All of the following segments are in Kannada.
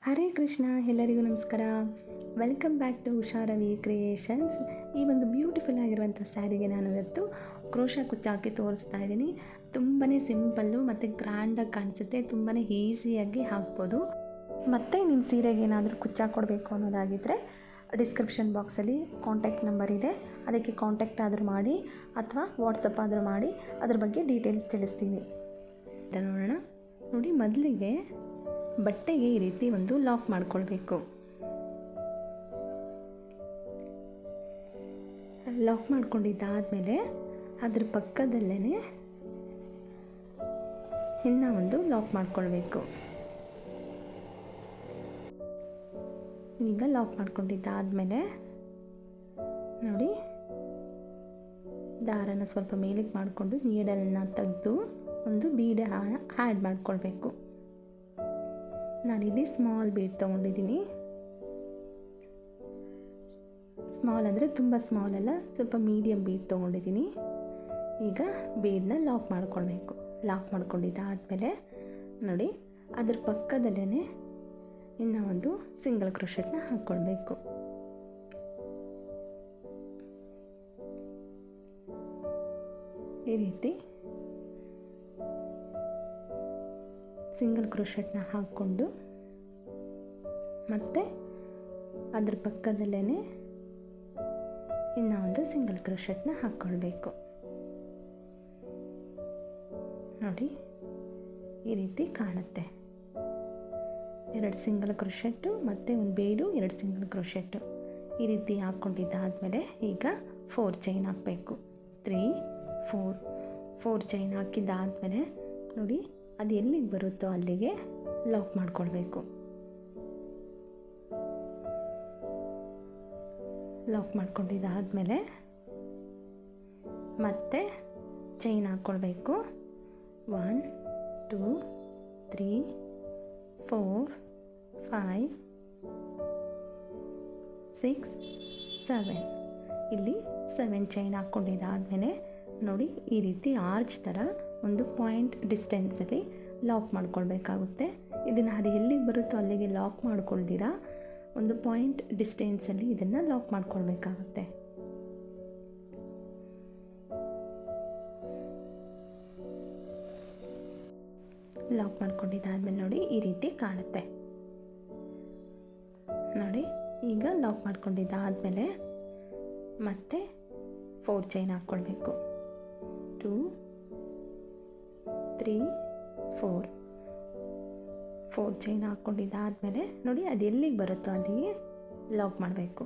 ಹರೇ ಕೃಷ್ಣ, ಎಲ್ಲರಿಗೂ ನಮಸ್ಕಾರ. Welcome back to Usha Ravi creations. ಈ ಒಂದು ಬ್ಯೂಟಿಫುಲ್ ಆಗಿರುವಂಥ ಸ್ಯಾರಿಗೆ ನಾನು ಇವತ್ತು ಕ್ರೋಶಾ ಕುಚ್ಚು ಹಾಕಿ ತೋರಿಸ್ತಾ ಇದ್ದೀನಿ. ತುಂಬಾ ಸಿಂಪಲ್ಲು ಮತ್ತು ಗ್ರ್ಯಾಂಡಾಗಿ ಕಾಣಿಸುತ್ತೆ. ತುಂಬಾ ಈಸಿಯಾಗಿ ಹಾಕ್ಬೋದು. ಮತ್ತು ನಿಮ್ಮ ಸೀರೆಗೆ ಏನಾದರೂ ಕುಚ್ಚು ಕೊಡಬೇಕು ಅನ್ನೋದಾಗಿದ್ದರೆ ಡಿಸ್ಕ್ರಿಪ್ಷನ್ ಬಾಕ್ಸಲ್ಲಿ ಕಾಂಟ್ಯಾಕ್ಟ್ ನಂಬರ್ ಇದೆ, ಅದಕ್ಕೆ ಕಾಂಟ್ಯಾಕ್ಟ್ ಆದರೂ ಮಾಡಿ ಅಥವಾ ವಾಟ್ಸಪ್ ಆದರೂ ಮಾಡಿ ಅದ್ರ ಬಗ್ಗೆ ಡೀಟೇಲ್ಸ್ ತಿಳಿಸ್ತೀನಿ. ನೋಡೋಣ. ನೋಡಿ, ಮೊದಲಿಗೆ ಬಟ್ಟೆಗೆ ಈ ರೀತಿ ಒಂದು ಲಾಕ್ ಮಾಡ್ಕೊಳ್ಬೇಕು. ಲಾಕ್ ಮಾಡ್ಕೊಂಡಿದ್ದಾದಮೇಲೆ ಅದ್ರ ಪಕ್ಕದಲ್ಲೇ ಇನ್ನು ಒಂದು ಲಾಕ್ ಮಾಡ್ಕೊಳ್ಬೇಕು. ಈಗ ಲಾಕ್ ಮಾಡ್ಕೊಂಡಿದ್ದಾದಮೇಲೆ ನೋಡಿ, ದಾರನ ಸ್ವಲ್ಪ ಮೇಲಕ್ಕೆ ಮಾಡಿಕೊಂಡು ನೀಡಲನ್ನ ತೆಗೆದು ಒಂದು ಬೀಡ ಆ್ಯಡ್ ಮಾಡ್ಕೊಳ್ಬೇಕು. ನಾನಿಲ್ಲಿ ಸ್ಮಾಲ್ ಬೀಡ್ ತೊಗೊಂಡಿದ್ದೀನಿ. ಸ್ಮಾಲ್ ಅಂದರೆ ತುಂಬ ಸ್ಮಾಲ್ ಅಲ್ಲ, ಸ್ವಲ್ಪ ಮೀಡಿಯಮ್ ಬೀಡ್ ತೊಗೊಂಡಿದ್ದೀನಿ. ಈಗ ಬೀಡನ್ನ ಲಾಕ್ ಮಾಡ್ಕೊಳ್ಬೇಕು. ಲಾಕ್ ಮಾಡ್ಕೊಂಡಿದ್ದಾದಮೇಲೆ ನೋಡಿ, ಅದ್ರ ಪಕ್ಕದಲ್ಲೇ ಇನ್ನು ಒಂದು ಸಿಂಗಲ್ ಕ್ರೋಶೆಟ್ನ ಹಾಕ್ಕೊಳ್ಬೇಕು. ಈ ರೀತಿ ಸಿಂಗಲ್ ಕ್ರೋಶೆಟ್ನ ಹಾಕ್ಕೊಂಡು ಮತ್ತು ಅದ್ರ ಪಕ್ಕದಲ್ಲೇ ಇನ್ನೂ ಒಂದು ಸಿಂಗಲ್ ಕ್ರೋಶೆಟ್ನ ಹಾಕ್ಕೊಳ್ಬೇಕು. ನೋಡಿ, ಈ ರೀತಿ ಕಾಣುತ್ತೆ. 2 ಸಿಂಗಲ್ ಕ್ರೋಶೆಟ್ಟು ಮತ್ತು ಒಂದು ಬೇಡು, 2 ಸಿಂಗಲ್ ಕ್ರೋಶೆಟ್ಟು ಈ ರೀತಿ ಹಾಕ್ಕೊಂಡಿದ್ದಾದಮೇಲೆ ಈಗ 4 ಚೈನ್ ಹಾಕಬೇಕು. 3 4 ಚೈನ್ ಹಾಕಿದ್ದಾದಮೇಲೆ ನೋಡಿ, ಅದು ಎಲ್ಲಿಗೆ ಬರುತ್ತೋ ಅಲ್ಲಿಗೆ ಲಾಕ್ ಮಾಡ್ಕೊಳ್ಬೇಕು. ಲಾಕ್ ಮಾಡ್ಕೊಂಡಿದ್ದಾದಮೇಲೆ ಮತ್ತೆ ಚೈನ್ ಹಾಕ್ಕೊಳ್ಬೇಕು. 1 2 3 4 5 6 7 ಇಲ್ಲಿ 7 ಚೈನ್ ಹಾಕ್ಕೊಂಡಿದ್ದಾದಮೇಲೆ ನೋಡಿ, ಈ ರೀತಿ ಆರ್ಚ್ ಥರ ಒಂದು ಪಾಯಿಂಟ್ ಡಿಸ್ಟೆನ್ಸಲ್ಲಿ ಲಾಕ್ ಮಾಡ್ಕೊಳ್ಬೇಕಾಗುತ್ತೆ. ಇದನ್ನು ಅದು ಎಲ್ಲಿಗೆ ಬರುತ್ತೋ ಅಲ್ಲಿಗೆ ಲಾಕ್ ಮಾಡ್ಕೊಳ್ದಿರಾ ಒಂದು ಪಾಯಿಂಟ್ ಡಿಸ್ಟೆನ್ಸಲ್ಲಿ ಇದನ್ನು ಲಾಕ್ ಮಾಡ್ಕೊಳ್ಬೇಕಾಗುತ್ತೆ. ಲಾಕ್ ಮಾಡ್ಕೊಂಡಿದ್ದಾದ್ಮೇಲೆ ನೋಡಿ, ಈ ರೀತಿ ಕಾಣುತ್ತೆ. ನೋಡಿ, ಈಗ ಲಾಕ್ ಮಾಡ್ಕೊಂಡಿದ್ದಾದಮೇಲೆ ಮತ್ತೆ 4 ಚೈನ್ ಹಾಕ್ಕೊಳ್ಬೇಕು. 2 3 4 ಚೈನ್ ಹಾಕ್ಕೊಂಡಿದ್ದಾದಮೇಲೆ ನೋಡಿ, ಅದು ಎಲ್ಲಿಗೆ ಬರುತ್ತೋ ಅಲ್ಲಿಗೆ ಲಾಕ್ ಮಾಡಬೇಕು.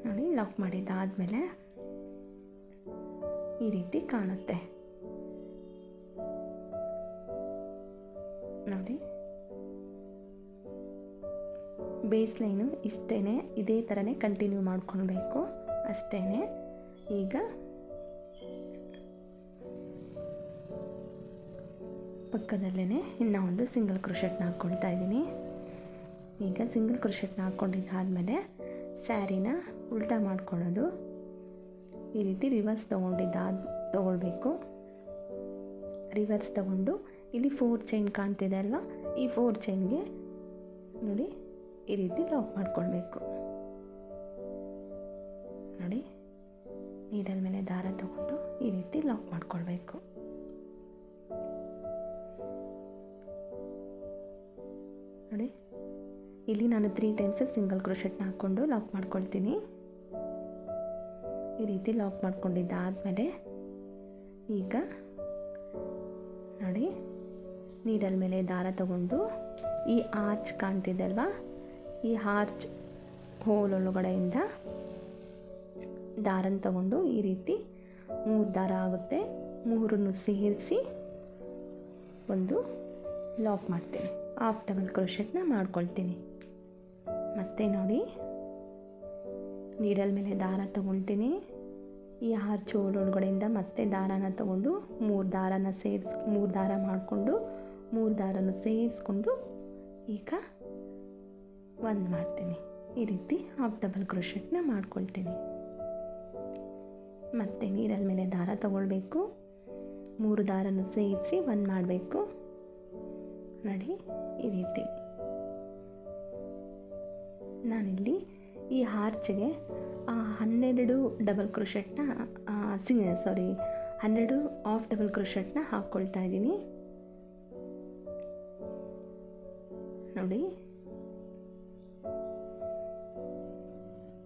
ನೋಡಿ, ಲಾಕ್ ಮಾಡಿದ್ದಾದಮೇಲೆ ಈ ರೀತಿ ಕಾಣುತ್ತೆ. ನೋಡಿ, ಬೇಸ್ ಲೈನು ಇಷ್ಟೇ, ಇದೇ ಥರನೇ ಕಂಟಿನ್ಯೂ ಮಾಡ್ಕೊಳ್ಬೇಕು ಅಷ್ಟೇ. ಈಗ ಪಕ್ಕದಲ್ಲೇ ಇನ್ನೂ ಒಂದು ಸಿಂಗಲ್ ಕ್ರೋಶೆಟ್ನ ಹಾಕ್ಕೊಳ್ತಾ ಇದ್ದೀನಿ. ಈಗ ಸಿಂಗಲ್ ಕ್ರೋಶೆಟ್ನ ಹಾಕ್ಕೊಂಡಿದ್ದಾದಮೇಲೆ ಸ್ಯಾರಿನ ಉಲ್ಟಾ ಮಾಡ್ಕೊಳ್ಳೋದು. ಈ ರೀತಿ ರಿವರ್ಸ್ ತೊಗೊಳ್ಬೇಕು. ರಿವರ್ಸ್ ತಗೊಂಡು ಇಲ್ಲಿ 4 ಚೈನ್ ಕಾಣ್ತಿದೆ ಅಲ್ವಾ, ಈ 4 ಚೈನ್ಗೆ ನೋಡಿ ಈ ರೀತಿ ಲಾಕ್ ಮಾಡ್ಕೊಳ್ಬೇಕು. ನೋಡಿ, ನೀಡಲ್ ಮೇಲೆ ದಾರ ತಗೊಂಡು ಈ ರೀತಿ ಲಾಕ್ ಮಾಡ್ಕೊಳ್ಬೇಕು. ನೋಡಿ, ಇಲ್ಲಿ ನಾನು 3 ಟೈಮ್ಸ್ ಸಿಂಗಲ್ ಕ್ರೋಶೆಟ್ನ ಹಾಕ್ಕೊಂಡು ಲಾಕ್ ಮಾಡ್ಕೊಳ್ತೀನಿ. ಈ ರೀತಿ ಲಾಕ್ ಮಾಡ್ಕೊಂಡಿದ್ದಾದಮೇಲೆ ಈಗ ನೋಡಿ, ನೀಡಲ್ ಮೇಲೆ ದಾರ ತಗೊಂಡು ಈ ಆರ್ಚ್ ಕಾಣ್ತಿದೆ ಅಲ್ವಾ, ಈ ಆರ್ಚ್ ಹೋಲ್ ಒಳಗಡೆಯಿಂದ ದಾರನ ತಗೊಂಡು ಈ ರೀತಿ 3 ದಾರ ಆಗುತ್ತೆ, 3 ಸೇರಿಸಿ ಒಂದು ಲಾಕ್ ಮಾಡ್ತೀನಿ. ಹಾಫ್ ಡಬಲ್ ಕ್ರೋಶೆಟ್ನ ಮಾಡ್ಕೊಳ್ತೀನಿ. ಮತ್ತೆ ನೋಡಿ, ನೀಡಲ್ ಮೇಲೆ ದಾರ ತಗೊಳ್ತೀನಿ. ಈ ಆರ್ಚ್ ಹೋಲ್ ಒಳಗಡೆಯಿಂದ ಮತ್ತೆ ದಾರನ ತಗೊಂಡು 3 ದಾರ ಮಾಡಿಕೊಂಡು 3 ದಾರನ ಸೇರಿಸ್ಕೊಂಡು ಈಗ 1 ಮಾಡ್ತೀನಿ. ಈ ರೀತಿ ಹಾಫ್ ಡಬಲ್ ಕ್ರೋಶೆಟ್ನ ಮಾಡ್ಕೊಳ್ತೀನಿ. ಮತ್ತು ನೀಡಲ್ ಮೇಲೆ ದಾರ ತಗೊಳ್ಬೇಕು, 3 ದಾರನ ಸೇರಿಸಿ 1 ಮಾಡಬೇಕು. ನೋಡಿ ಈ ರೀತಿ ನಾನಿಲ್ಲಿ ಈ ಆರ್ಚ್ಗೆ 12 ಡಬಲ್ ಕ್ರೋಶೆಟ್ನ 12 ಹಾಫ್ ಡಬಲ್ ಕ್ರೋಶೆಟ್ನ ಹಾಕ್ಕೊಳ್ತಾ ಇದ್ದೀನಿ. ನೋಡಿ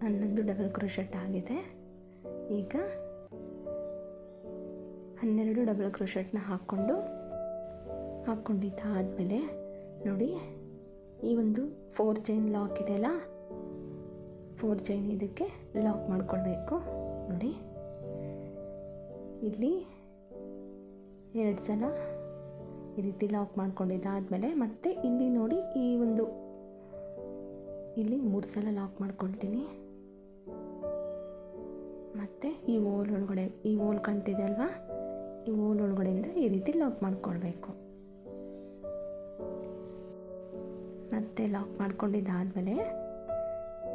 11 ಡಬಲ್ ಕ್ರೋಶೆಟ್ ಆಗಿದೆ. ಈಗ 12 ಡಬಲ್ ಕ್ರೋಶೆಟ್ನ ಹಾಕ್ಕೊಂಡಿದ್ದಾದಮೇಲೆ ನೋಡಿ ಈ ಒಂದು 4 ಚೈನ್ ಲಾಕ್ ಇದೆಯಲ್ಲ, 4 ಚೈನ್ ಇದಕ್ಕೆ ಲಾಕ್ ಮಾಡ್ಕೊಳ್ಬೇಕು. ನೋಡಿ ಇಲ್ಲಿ 2 ಸಲ ಈ ರೀತಿ ಲಾಕ್ ಮಾಡ್ಕೊಂಡಿದ್ದಾದಮೇಲೆ ಮತ್ತೆ ಇಲ್ಲಿ ನೋಡಿ ಇಲ್ಲಿ 3 ಸಲ ಲಾಕ್ ಮಾಡ್ಕೊಳ್ತೀನಿ. ಮತ್ತು ಈ ಹೋಲ್ ಕಾಣ್ತಿದೆ ಅಲ್ವಾ, ಈ ಹೋಲ್ ಒಳಗಡೆಯಿಂದ ಈ ರೀತಿ ಲಾಕ್ ಮಾಡ್ಕೊಳ್ಬೇಕು. ಮತ್ತೆ ಲಾಕ್ ಮಾಡ್ಕೊಂಡಿದ್ದಾದಮೇಲೆ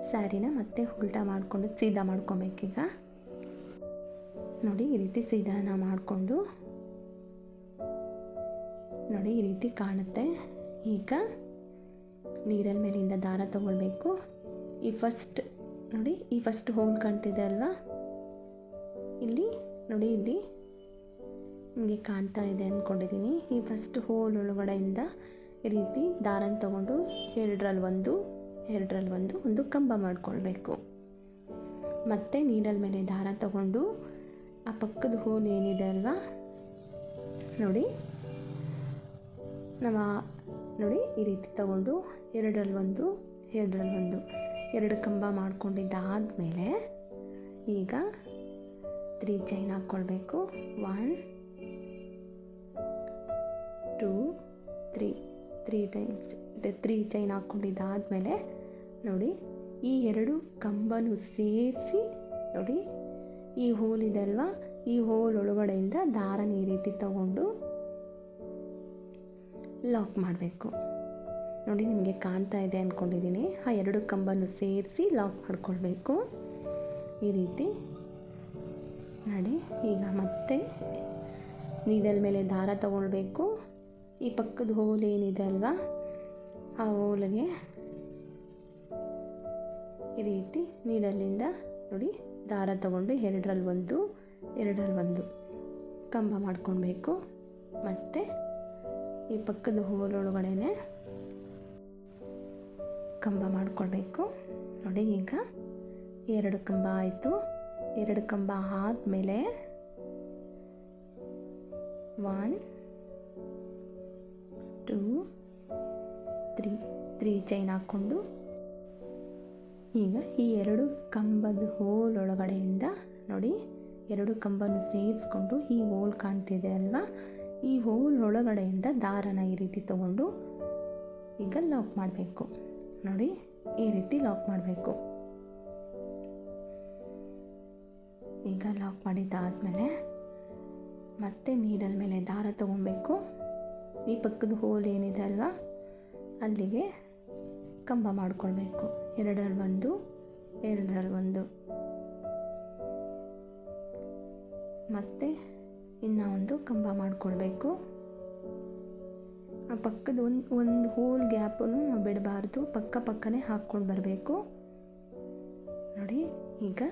ಸ್ಯಾರಿನ ಮತ್ತೆ ಉಲ್ಟಾ ಮಾಡಿಕೊಂಡು ಸೀದಾ ಮಾಡ್ಕೊಬೇಕೀಗ. ನೋಡಿ ಈ ರೀತಿ ಸೀದಾನ ಮಾಡಿಕೊಂಡು ನೋಡಿ ಈ ರೀತಿ ಕಾಣುತ್ತೆ. ಈಗ ನೀಡಲ್ ಮೇಲಿಂದ ದಾರ ತಗೊಳ್ಬೇಕು. ಈ ಫಸ್ಟ್ ಹೋಲ್ ಕಾಣ್ತಿದೆ ಅಲ್ವಾ, ಇಲ್ಲಿ ನೋಡಿ ಇಲ್ಲಿ ಹಿಂಗೆ ಕಾಣ್ತಾ ಇದೆ ಅಂದ್ಕೊಂಡಿದ್ದೀನಿ. ಈ ಫಸ್ಟ್ ಹೋಲ್ ಒಳಗಡೆಯಿಂದ ಈ ರೀತಿ ದಾರನ ತಗೊಂಡು ಎರಡರಲ್ಲಿ ಒಂದು ಕಂಬ ಮಾಡಿಕೊಳ್ಬೇಕು. ಮತ್ತು ನೀಡಲ್ ಮೇಲೆ ದಾರ ತಗೊಂಡು ಆ ಪಕ್ಕದ ಹೋಲ್ ಏನಿದೆ ಅಲ್ವಾ, ನೋಡಿ ಈ ರೀತಿ ತಗೊಂಡು ಎರಡರಲ್ಲಿ ಒಂದು 2 ಕಂಬ ಮಾಡ್ಕೊಂಡಿದ್ದಾದಮೇಲೆ ಈಗ 3 ಚೈನ್ ಹಾಕ್ಕೊಳ್ಬೇಕು. 1 2 3 ಟೈಮ್ಸ್ 3 ಚೈನ್ ಹಾಕ್ಕೊಂಡಿದ್ದಾದಮೇಲೆ ನೋಡಿ ಈ 2 ಕಂಬನೂ ಸೇರಿಸಿ ನೋಡಿ ಈ ಹೋಲ್ ಇದೆ ಅಲ್ವಾ, ಈ ಹೋಲ್ ಒಳಗಡೆಯಿಂದ ದಾರನ ಈ ರೀತಿ ತಗೊಂಡು ಲಾಕ್ ಮಾಡಬೇಕು. ನೋಡಿ ನಿಮಗೆ ಕಾಣ್ತಾ ಇದೆ ಅಂದ್ಕೊಂಡಿದ್ದೀನಿ. ಆ 2 ಕಂಬನೂ ಸೇರಿಸಿ ಲಾಕ್ ಮಾಡ್ಕೊಳ್ಬೇಕು ಈ ರೀತಿ. ನೋಡಿ ಈಗ ಮತ್ತೆ ನೀಡಲ್ ಮೇಲೆ ದಾರ ತಗೊಳ್ಬೇಕು. ಈ ಪಕ್ಕದ ಹೋಲ್ ಏನಿದೆ ಅಲ್ವಾ, ಆ ಹೋಲಿಗೆ ಈ ರೀತಿ ನೀಡಲಿಂದ ನೋಡಿ ದಾರ ತಗೊಂಡು ಎರಡರಲ್ಲಿ ಒಂದು ಕಂಬ ಮಾಡ್ಕೊಳ್ಬೇಕು. ಮತ್ತು ಈ ಪಕ್ಕದ ಹೋಲ್ ಒಳಗಡೆನೆ ಕಂಬ ಮಾಡ್ಕೊಳ್ಬೇಕು. ನೋಡಿ ಈಗ 2 ಕಂಬ ಆಯಿತು. 2 ಕಂಬ ಆದಮೇಲೆ 1 2 3 ಚೈನ್ ಹಾಕ್ಕೊಂಡು ಈಗ ಈ 2 ಕಂಬದ ಹೋಲ್ ಒಳಗಡೆಯಿಂದ ನೋಡಿ 2 ಕಂಬನ ಸೇರಿಸ್ಕೊಂಡು ಈ ಹೋಲ್ ಕಾಣ್ತಿದೆ ಅಲ್ವಾ, ಈ ಹೋಲ್ ಒಳಗಡೆಯಿಂದ ದಾರನ ಈ ರೀತಿ ತಗೊಂಡು ಈಗ ಲಾಕ್ ಮಾಡಬೇಕು. ನೋಡಿ ಈ ರೀತಿ ಲಾಕ್ ಮಾಡಬೇಕು. ಈಗ ಲಾಕ್ ಮಾಡಿದ್ದಾದಮೇಲೆ ಮತ್ತೆ ನೀಡಲ್ ಮೇಲೆ ದಾರ ತಗೊಳ್ಬೇಕು. ಈ ಪಕ್ಕದ ಹೋಲ್ ಏನಿದೆ ಅಲ್ವಾ, ಅಲ್ಲಿಗೆ ಕಂಬ ಮಾಡ್ಕೊಳ್ಬೇಕು. ಎರಡರಲ್ಲಿ ಒಂದು ಮತ್ತು ಇನ್ನೂ ಒಂದು ಕಂಬ ಮಾಡಿಕೊಳ್ಬೇಕು. ಆ ಪಕ್ಕದ ಒಂದು ಹೋಲ್ ಗ್ಯಾಪನ್ನು ನಾವು ಬಿಡಬಾರ್ದು, ಪಕ್ಕನೇ ಹಾಕ್ಕೊಂಡು ಬರಬೇಕು. ನೋಡಿ ಈಗ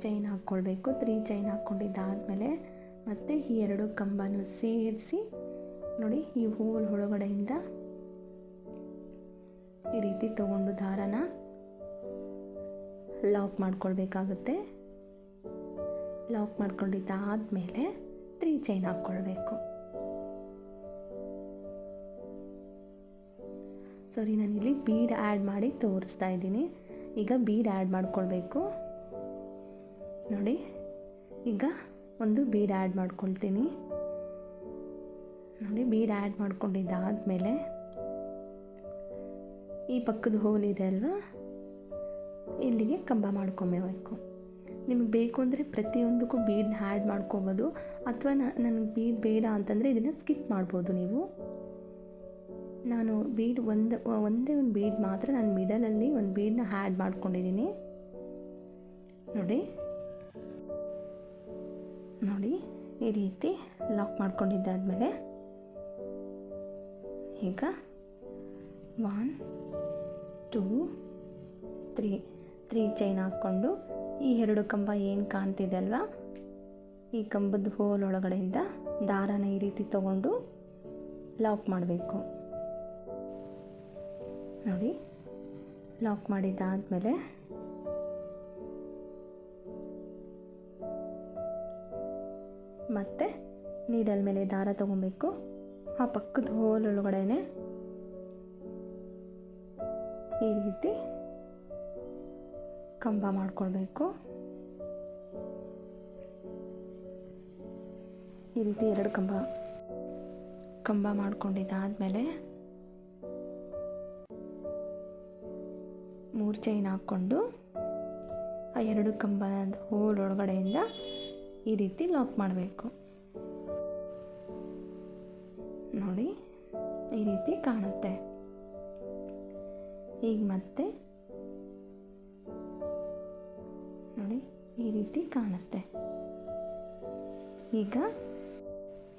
ಚೈನ್ ಹಾಕ್ಕೊಳ್ಬೇಕು. 3 ಚೈನ್ ಹಾಕ್ಕೊಂಡಿದ್ದಾದಮೇಲೆ ಮತ್ತು ಈ 2 ಕಂಬನೂ ಸೇರಿಸಿ ನೋಡಿ ಈ ಹೋಲ್ ಒಳಗಡೆಯಿಂದ ಈ ರೀತಿ ತಗೊಂಡು ದಾರನ ಲಾಕ್ ಮಾಡ್ಕೊಳ್ಬೇಕಾಗುತ್ತೆ. ಲಾಕ್ ಮಾಡ್ಕೊಂಡಿದ್ದಾದಮೇಲೆ 3 ಚೈನ್ ಹಾಕ್ಕೊಳ್ಬೇಕು. ನಾನಿಲ್ಲಿ ಬೀಡ್ ಆ್ಯಡ್ ಮಾಡಿ ತೋರಿಸ್ತಾ ಇದ್ದೀನಿ. ಈಗ ಬೀಡ್ ಆ್ಯಡ್ ಮಾಡ್ಕೊಳ್ಬೇಕು. ನೋಡಿ ಈಗ ಒಂದು ಬೀಡ್ ಆ್ಯಡ್ ಮಾಡ್ಕೊಳ್ತೀನಿ. ನೋಡಿ ಬೀಡ್ ಆ್ಯಡ್ ಮಾಡ್ಕೊಂಡಿದ್ದಾದಮೇಲೆ ಈ ಪಕ್ಕದ ಹೋಲ್ ಇದೆ ಅಲ್ವಾ, ಇಲ್ಲಿಗೆ ಕಂಬ ಮಾಡ್ಕೊಬೇಕು. ನಿಮಗೆ ಬೇಕು ಅಂದರೆ ಪ್ರತಿಯೊಂದಕ್ಕೂ ಬೀಡನ್ನ ಆ್ಯಡ್ ಮಾಡ್ಕೊಬೋದು, ಅಥವಾ ನನಗೆ ಬೀಡ್ ಬೇಡ ಅಂತಂದರೆ ಇದನ್ನು ಸ್ಕಿಪ್ ಮಾಡ್ಬೋದು ನೀವು. ನಾನು ಬೀಡ್ ಒಂದೇ ಒಂದು ಬೀಡ್ ಮಾತ್ರ ನಾನು ಮಿಡಲಲ್ಲಿ ಒಂದು ಬೀಡನ್ನ ಆ್ಯಡ್ ಮಾಡ್ಕೊಂಡಿದ್ದೀನಿ. ನೋಡಿ ಈ ರೀತಿ ಲಾಕ್ ಮಾಡ್ಕೊಂಡಿದ್ದಾದಮೇಲೆ ಈಗ 1 2 3 ಚೈನ್ ಹಾಕ್ಕೊಂಡು ಈ 2 ಕಂಬ ಏನು ಕಾಣ್ತಿದೆ ಅಲ್ವಾ, ಈ ಕಂಬದ ಹೋಲ್ ಒಳಗಡೆಯಿಂದ ದಾರಾನ ಈ ರೀತಿ ತಗೊಂಡು ಲಾಕ್ ಮಾಡಬೇಕು. ನೋಡಿ, ಲಾಕ್ ಮಾಡಿದ್ದಾದಮೇಲೆ ಮತ್ತೆ ನೀಡಲ್ ಮೇಲೆ ದಾರ ತಗೊಬೇಕು. ಆ ಪಕ್ಕದ ಹೋಲ್ ಒಳಗಡೆನೆ ಈ ರೀತಿ ಕಂಬ ಮಾಡ್ಕೊಳ್ಬೇಕು. ಈ ರೀತಿ 2 ಕಂಬ ಮಾಡ್ಕೊಂಡಿದ್ದಾದಮೇಲೆ 3 ಚೈನ್ ಹಾಕ್ಕೊಂಡು ಆ 2 ಕಂಬದ ಹೋಲ್ ಒಳಗಡೆಯಿಂದ ಈ ರೀತಿ ಲಾಕ್ ಮಾಡಬೇಕು. ನೋಡಿ, ಈ ರೀತಿ ಕಾಣುತ್ತೆ. ಈಗ ಮತ್ತೆ ನೋಡಿ, ಈ ರೀತಿ ಕಾಣುತ್ತೆ. ಈಗ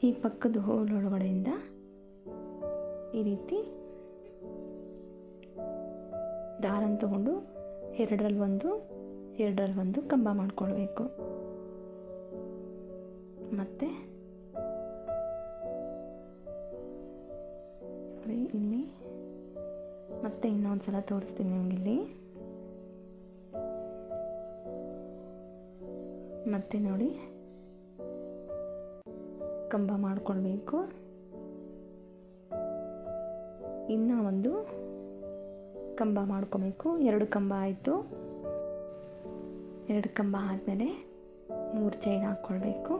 ಈ ಪಕ್ಕದ ಹೋಲ್ ಒಳಗಡೆಯಿಂದ ಈ ರೀತಿ ದಾರನ ತಗೊಂಡು 2ರಲ್ಲಿ ಒಂದು ಕಂಬ ಮಾಡ್ಕೊಳ್ಬೇಕು. ಮತ್ತು ಇಲ್ಲಿ ಮತ್ತೆ ಇನ್ನೊಂದು ಸಲ ತೋರಿಸ್ತೀನಿ ನಿಮಗಿಲ್ಲಿ. ಮತ್ತೆ ನೋಡಿ, ಕಂಬ ಮಾಡ್ಕೊಳ್ಬೇಕು. ಇನ್ನೂ ಒಂದು ಕಂಬ ಮಾಡ್ಕೊಬೇಕು. 2 ಕಂಬ ಆಯಿತು. 2 ಕಂಬ ಆದಮೇಲೆ 3 ಚೈನ್ ಹಾಕ್ಕೊಳ್ಬೇಕು.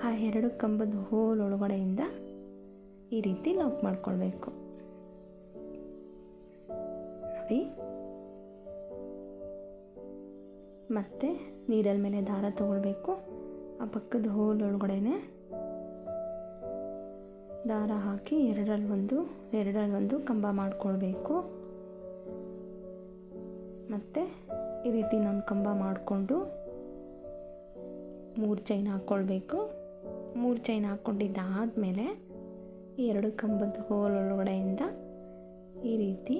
ಆ 2 ಕಂಬದ ಹೋಲ್ ಒಳಗಡೆಯಿಂದ ಈ ರೀತಿ ಲಾಕ್ ಮಾಡ್ಕೊಳ್ಬೇಕು. ನೋಡಿ, ಮತ್ತೆ ನೀಡಲ್ ಮೇಲೆ ದಾರ ತಗೊಳ್ಬೇಕು. ಆ ಪಕ್ಕದ ಹೋಲ್ ಒಳಗಡೆನೆ ದಾರ ಹಾಕಿ 2ರಲ್ಲಿ ಒಂದು ಕಂಬ ಮಾಡ್ಕೊಳ್ಬೇಕು. ಮತ್ತು ಈ ರೀತಿ ಇನ್ನೊಂದು ಕಂಬ ಮಾಡಿಕೊಂಡು 3 ಚೈನ್ ಹಾಕ್ಕೊಳ್ಬೇಕು. 3 ಚೈನ್ ಹಾಕ್ಕೊಂಡಿದ್ದಾದಮೇಲೆ ಈ 2 ಕಂಬದ ಹೋಲ್ ಒಳಗಡೆಯಿಂದ ಈ ರೀತಿ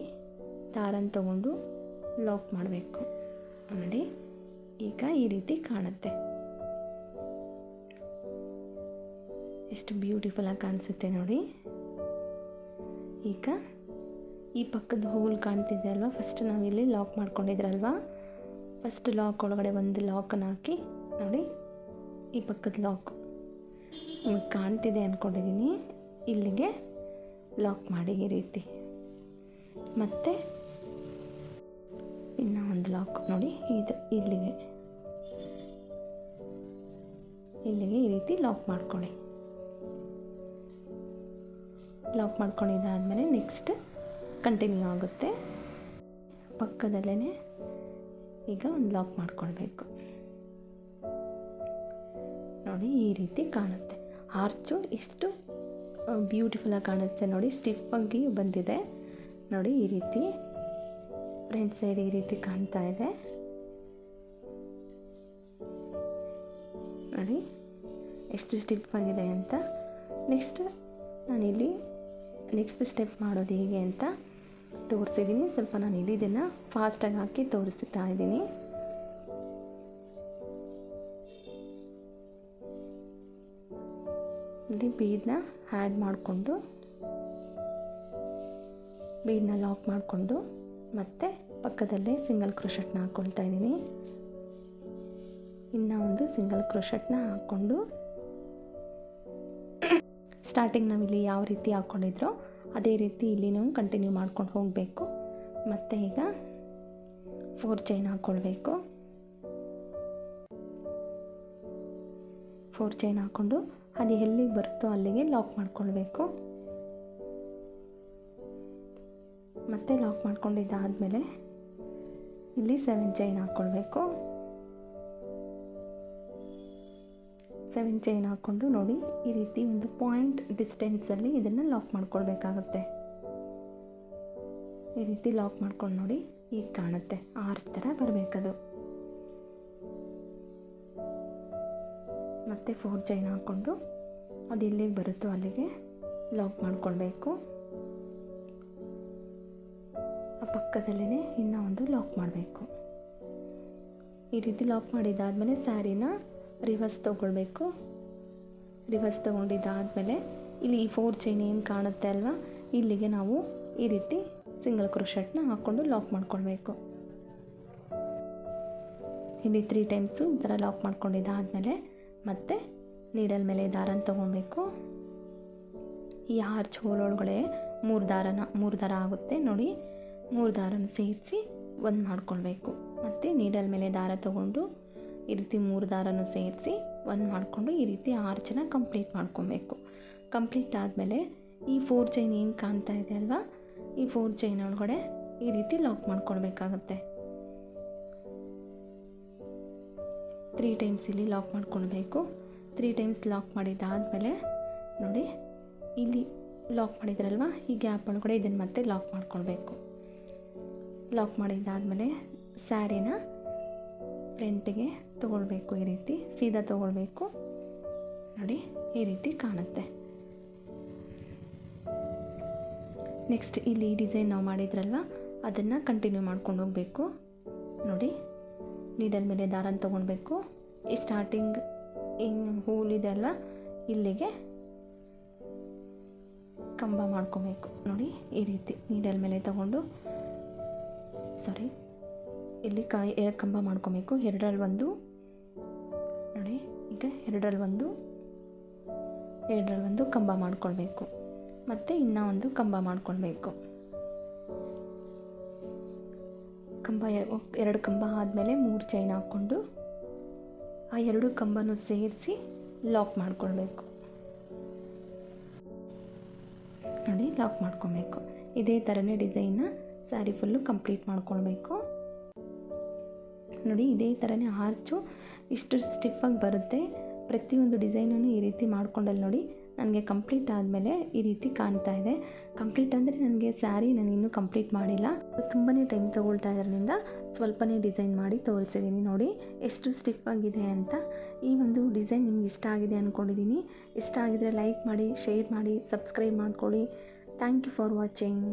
ದಾರನ ತಗೊಂಡು ಲಾಕ್ ಮಾಡಬೇಕು. ನೋಡಿ, ಈಗ ಈ ರೀತಿ ಕಾಣುತ್ತೆ. ಎಷ್ಟು ಬ್ಯೂಟಿಫುಲ್ಲಾಗಿ ಕಾಣಿಸುತ್ತೆ ನೋಡಿ. ಈಗ ಈ ಪಕ್ಕದ ಹೋಲ್ ಕಾಣ್ತಿದೆ ಅಲ್ವಾ, ಫಸ್ಟ್ ನಾವಿಲ್ಲಿ ಲಾಕ್ ಮಾಡ್ಕೊಂಡಿದ್ರಲ್ವ, ಫಸ್ಟ್ ಲಾಕ್ ಒಳಗಡೆ ಒಂದು ಲಾಕನ್ನು ಹಾಕಿ ನೋಡಿ, ಈ ಪಕ್ಕದ ಲಾಕ್ ನಿಮಗೆ ಕಾಣ್ತಿದೆ ಅಂದ್ಕೊಂಡಿದ್ದೀನಿ. ಇಲ್ಲಿಗೆ ಲಾಕ್ ಮಾಡಿ ಈ ರೀತಿ. ಮತ್ತು ಇನ್ನೂ ಒಂದು ಲಾಕ್ ನೋಡಿ, ಇದು ಇಲ್ಲಿಗೆ ಈ ರೀತಿ ಲಾಕ್ ಮಾಡ್ಕೊಳ್ಳಿ. ಲಾಕ್ ಮಾಡ್ಕೊಂಡಿದ್ದಾದಮೇಲೆ ನೆಕ್ಸ್ಟ್ ಕಂಟಿನ್ಯೂ ಆಗುತ್ತೆ. ಪಕ್ಕದಲ್ಲೇ ಈಗ ಒಂದು ಲಾಕ್ ಮಾಡ್ಕೊಳ್ಬೇಕು. ನೋಡಿ, ಈ ರೀತಿ ಕಾಣುತ್ತೆ. ಆರ್ಚು ಎಷ್ಟು ಬ್ಯೂಟಿಫುಲ್ಲಾಗಿ ಕಾಣುತ್ತೆ ನೋಡಿ, ಸ್ಟಿಫಾಗಿ ಬಂದಿದೆ ನೋಡಿ. ಈ ರೀತಿ ಫ್ರಂಟ್ ಸೈಡ್ ಈ ರೀತಿ ಕಾಣ್ತಾ ಇದೆ ನೋಡಿ, ಎಷ್ಟು ಸ್ಟಿಫಾಗಿದೆ ಅಂತ. ನಾನಿಲ್ಲಿ ನೆಕ್ಸ್ಟ್ ಸ್ಟೆಪ್ ಮಾಡೋದು ಹೇಗೆ ಅಂತ ತೋರಿಸಿದ್ದೀನಿ. ಸ್ವಲ್ಪ ನಾನು ಇಲ್ಲಿ ಇದನ್ನು ಫಾಸ್ಟಾಗಿ ಹಾಕಿ ತೋರಿಸ್ತಾ ಇದ್ದೀನಿ. ಇಲ್ಲಿ ಬೀಡನ್ನ ಆ್ಯಡ್ ಮಾಡಿಕೊಂಡು ಬೀಡನ್ನ ಲಾಕ್ ಮಾಡಿಕೊಂಡು ಮತ್ತೆ ಪಕ್ಕದಲ್ಲೇ ಸಿಂಗಲ್ ಕ್ರೋಶೆಟ್ನ ಹಾಕ್ಕೊಳ್ತಾ ಇದ್ದೀನಿ. ಇನ್ನೂ ಒಂದು ಸಿಂಗಲ್ ಕ್ರೋಶೆಟ್ನ ಹಾಕ್ಕೊಂಡು ಸ್ಟಾರ್ಟಿಂಗ್ ನಾವಿಲ್ಲಿ ಯಾವ ರೀತಿ ಹಾಕ್ಕೊಂಡಿದ್ರೋ ಅದೇ ರೀತಿ ಇಲ್ಲಿ ನಾವು ಕಂಟಿನ್ಯೂ ಮಾಡ್ಕೊಂಡು ಹೋಗಬೇಕು. ಮತ್ತು ಈಗ 4 ಚೈನ್ ಹಾಕ್ಕೊಳ್ಬೇಕು. 4 ಚೈನ್ ಹಾಕ್ಕೊಂಡು ಅದು ಎಲ್ಲಿಗೆ ಬರುತ್ತೋ ಅಲ್ಲಿಗೆ ಲಾಕ್ ಮಾಡ್ಕೊಳ್ಬೇಕು. ಮತ್ತೆ ಲಾಕ್ ಮಾಡ್ಕೊಂಡಿದ್ದಾದಮೇಲೆ ಇಲ್ಲಿ 7 ಚೈನ್ ಹಾಕ್ಕೊಳ್ಬೇಕು. 7 ಚೈನ್ ಹಾಕ್ಕೊಂಡು ನೋಡಿ, ಈ ರೀತಿ ಒಂದು ಪಾಯಿಂಟ್ ಡಿಸ್ಟೆನ್ಸಲ್ಲಿ ಇದನ್ನು ಲಾಕ್ ಮಾಡ್ಕೊಳ್ಬೇಕಾಗುತ್ತೆ. ಈ ರೀತಿ ಲಾಕ್ ಮಾಡ್ಕೊಂಡು ನೋಡಿ, ಈಗ ಕಾಣುತ್ತೆ. ಆರ್ಚ್ ಥರ ಬರಬೇಕದು. ಮತ್ತು 4 ಚೈನ್ ಹಾಕ್ಕೊಂಡು ಅದು ಎಲ್ಲಿಗೆ ಬರುತ್ತೋ ಅಲ್ಲಿಗೆ ಲಾಕ್ ಮಾಡ್ಕೊಳ್ಬೇಕು. ಪಕ್ಕದಲ್ಲೇ ಇನ್ನೂ ಒಂದು ಲಾಕ್ ಮಾಡಬೇಕು. ಈ ರೀತಿ ಲಾಕ್ ಮಾಡಿದ್ದಾದಮೇಲೆ ಸ್ಯಾರಿನ ರಿವರ್ಸ್ ತೊಗೊಳ್ಬೇಕು. ರಿವರ್ಸ್ ತೊಗೊಂಡಿದ್ದಾದಮೇಲೆ ಇಲ್ಲಿ ಈ 4 ಚೈನ್ ಏನು ಕಾಣುತ್ತೆ ಅಲ್ವಾ, ಇಲ್ಲಿಗೆ ನಾವು ಈ ರೀತಿ ಸಿಂಗಲ್ ಕ್ರೋಶೆಟ್ನ ಹಾಕ್ಕೊಂಡು ಲಾಕ್ ಮಾಡ್ಕೊಳ್ಬೇಕು. ಇಲ್ಲಿ 3 ಟೈಮ್ಸು ಈ ಥರ ಲಾಕ್ ಮಾಡ್ಕೊಂಡಿದ್ದಾದಮೇಲೆ ಮತ್ತೆ ನೀಡಲ್ ಮೇಲೆ ದಾರನ ತೊಗೊಳ್ಬೇಕು. ಈ ಆರ್ಚ್ ಹೋಲ್ ಒಳಗಡೆ 3 ದಾರ ಆಗುತ್ತೆ ನೋಡಿ, 3 ದಾರನ ಸೇರಿಸಿ ಒಂದು ಮಾಡ್ಕೊಳ್ಬೇಕು. ಮತ್ತು ನೀಡಲ್ ಮೇಲೆ ದಾರ ತೊಗೊಂಡು ಈ ರೀತಿ 3 ದಾರನೂ ಸೇರಿಸಿ ಒಂದು ಮಾಡಿಕೊಂಡು ಈ ರೀತಿ ಆರ್ಚನ್ನ ಕಂಪ್ಲೀಟ್ ಮಾಡ್ಕೊಬೇಕು. ಕಂಪ್ಲೀಟ್ ಆದಮೇಲೆ ಈ 4 ಚೈನ್ ಏನು ಕಾಣ್ತಾ ಇದೆ ಅಲ್ವಾ, ಈ 4 ಚೈನ್ ಒಳಗಡೆ ಈ ರೀತಿ ಲಾಕ್ ಮಾಡ್ಕೊಳ್ಬೇಕಾಗತ್ತೆ. 3 ಟೈಮ್ಸ್ ಇಲ್ಲಿ ಲಾಕ್ ಮಾಡ್ಕೊಳ್ಬೇಕು. 3 ಟೈಮ್ಸ್ ಲಾಕ್ ಮಾಡಿದ್ದಾದಮೇಲೆ ನೋಡಿ, ಇಲ್ಲಿ ಲಾಕ್ ಮಾಡಿದ್ರಲ್ವ, ಈ ಗ್ಯಾಪ್ ಒಳಗಡೆ ಇದನ್ನು ಮತ್ತೆ ಲಾಕ್ ಮಾಡ್ಕೊಳ್ಬೇಕು. ಲಾಕ್ ಮಾಡಿದ್ದಾದಮೇಲೆ ಸ್ಯಾರಿನ ಫ್ರಂಟಿಗೆ ತೊಗೊಳ್ಬೇಕು. ಈ ರೀತಿ ಸೀದಾ ತೊಗೊಳ್ಬೇಕು ನೋಡಿ, ಈ ರೀತಿ ಕಾಣುತ್ತೆ. ನೆಕ್ಸ್ಟ್ ಇಲ್ಲಿ ಡಿಸೈನ್ ನಾವು ಮಾಡಿದ್ರಲ್ವ, ಅದನ್ನು ಕಂಟಿನ್ಯೂ ಮಾಡ್ಕೊಂಡು ಹೋಗಬೇಕು. ನೋಡಿ, ನೀಡಲ್ ಮೇಲೆ ದಾರನ ತೊಗೊಳ್ಬೇಕು. ಈ ಸ್ಟಾರ್ಟಿಂಗ್ ಹೂಲ್ ಇದೆ ಅಲ್ವ, ಇಲ್ಲಿಗೆ ಕಂಬ ಮಾಡ್ಕೊಬೇಕು. ನೋಡಿ, ಈ ರೀತಿ ನೀಡಲ್ ಮೇಲೆ ತಗೊಂಡು ಇಲ್ಲಿ ಕಂಬ ಮಾಡ್ಕೊಬೇಕು. 2ರಲ್ಲಿ 1 ನೋಡಿ, ಈಗ 2ರಲ್ಲಿ 1 ಕಂಬ ಮಾಡ್ಕೊಳ್ಬೇಕು. ಮತ್ತು ಇನ್ನೂ ಒಂದು ಕಂಬ ಮಾಡ್ಕೊಳ್ಬೇಕು. ಕಂಬ 2 ಕಂಬ ಆದಮೇಲೆ 3 ಚೈನ್ ಹಾಕ್ಕೊಂಡು ಆ 2 ಕಂಬನೂ ಸೇರಿಸಿ ಲಾಕ್ ಮಾಡ್ಕೊಳ್ಬೇಕು. ನೋಡಿ, ಲಾಕ್ ಮಾಡ್ಕೊಬೇಕು. ಇದೇ ಥರನೇ ಡಿಸೈನ್ನ ಸ್ಯಾರಿ ಫುಲ್ಲು ಕಂಪ್ಲೀಟ್ ಮಾಡ್ಕೊಳ್ಬೇಕು. ನೋಡಿ, ಇದೇ ಥರನೇ ಆರ್ಚು ಇಷ್ಟು ಸ್ಟಿಫಾಗಿ ಬರುತ್ತೆ. ಪ್ರತಿಯೊಂದು ಡಿಸೈನೂ ಈ ರೀತಿ ಮಾಡ್ಕೊಂಡಲ್ಲಿ ನೋಡಿ, ನನಗೆ ಕಂಪ್ಲೀಟ್ ಆದಮೇಲೆ ಈ ರೀತಿ ಕಾಣ್ತಾ ಇದೆ. ಕಂಪ್ಲೀಟ್ ಅಂದರೆ ನನಗೆ ಸ್ಯಾರಿ ನಾನು ಇನ್ನೂ ಕಂಪ್ಲೀಟ್ ಮಾಡಿಲ್ಲ, ತುಂಬಾ ಟೈಮ್ ತೊಗೊಳ್ತಾ ಇರೋದ್ರಿಂದ ಸ್ವಲ್ಪನೇ ಡಿಸೈನ್ ಮಾಡಿ ತೋರಿಸಿದ್ದೀನಿ. ನೋಡಿ ಎಷ್ಟು ಸ್ಟಿಫಾಗಿದೆ ಅಂತ. ಈ ಒಂದು ಡಿಸೈನ್ ನಿಮ್ಗೆ ಇಷ್ಟ ಆಗಿದೆ ಅಂದ್ಕೊಂಡಿದ್ದೀನಿ. ಇಷ್ಟ ಆಗಿದರೆ ಲೈಕ್ ಮಾಡಿ, ಶೇರ್ ಮಾಡಿ, ಸಬ್ಸ್ಕ್ರೈಬ್ ಮಾಡ್ಕೊಳ್ಳಿ. Thank you for watching.